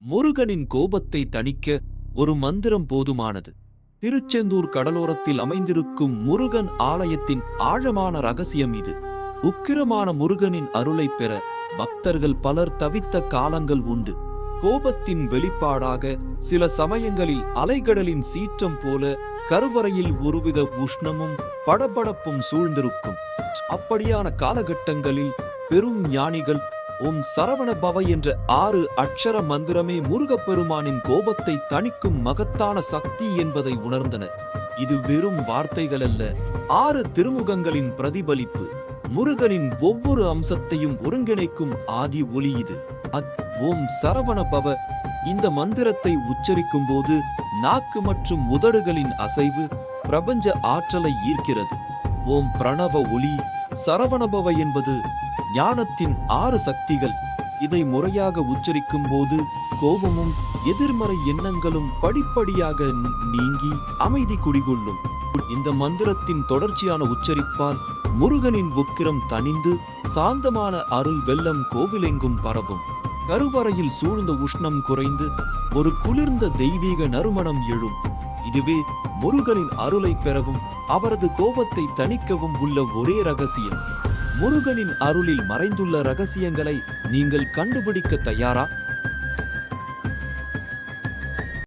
முருகனின் கோபத்தை தணிக்க ஒரு மந்திரம் போதுமானது. திருச்செந்தூர் கடலோரத்தில் அமைந்திருக்கும் முருகன் ஆலயத்தின் ஆழமான ரகசியம் இது. உக்கிரமான முருகனின் அருளைப் பெற பக்தர்கள் பலர் தவித்த காலங்கள் உண்டு. கோபத்தின் வெளிப்பாடாக சில சமயங்களில் அலைகடலின் சீற்றம் போல கருவறையில் ஒருவித உஷ்ணமும் படபடப்பும் சூழ்ந்திருக்கும். அப்படியான காலகட்டங்களில் பெரும் ஞானிகள் ஓம் சரவண பவ என்ற 6 அட்சர மந்திரமே முருகப்பெருமானின் கோபத்தை தணிக்கும் மகத்தான சக்தி என்பதை உணர்ந்தனர். இது வெறும் வார்த்தைகள் அல்ல, 6 திருமுகங்களின் பிரதிபலிப்பு. முருகனின் ஒவ்வொரு அம்சத்தையும் ஒருங்கிணைக்கும் ஆதி ஒலி இது. ஓம் சரவண பவ இந்த மந்திரத்தை உச்சரிக்கும் போது நாக்கு மற்றும் உதடுகளின் அசைவு பிரபஞ்ச ஆற்றலை ஈர்க்கிறது. ஓம் பிரணவ ஒலி சரவணபவ என்பது ஞானத்தின் 6 சக்திகள். இதை முறையாக உச்சரிக்கும் போது கோபமும் எதிர்மறை எண்ணங்களும் படிப்படியாக நீங்கி அமைதி குடிகொள்ளும். இந்த மந்திரத்தின் தொடர்ச்சியான உச்சரிப்பால் முருகனின் உக்கிரம் தணிந்து சாந்தமான அருள் வெள்ளம் கோவிலெங்கும் பரவும். கருவறையில் சூழ்ந்த உஷ்ணம் குறைந்து ஒரு குளிர்ந்த தெய்வீக நறுமணம் எழும். இதுவே முருகனின் அருளை பெறவும் அவரது கோபத்தை தணிக்கவும் உள்ள ஒரே ரகசியம். முருகனின் அருளில் மறைந்துள்ள ரகசியங்களை நீங்கள் கண்டுபிடிக்க தயாரா?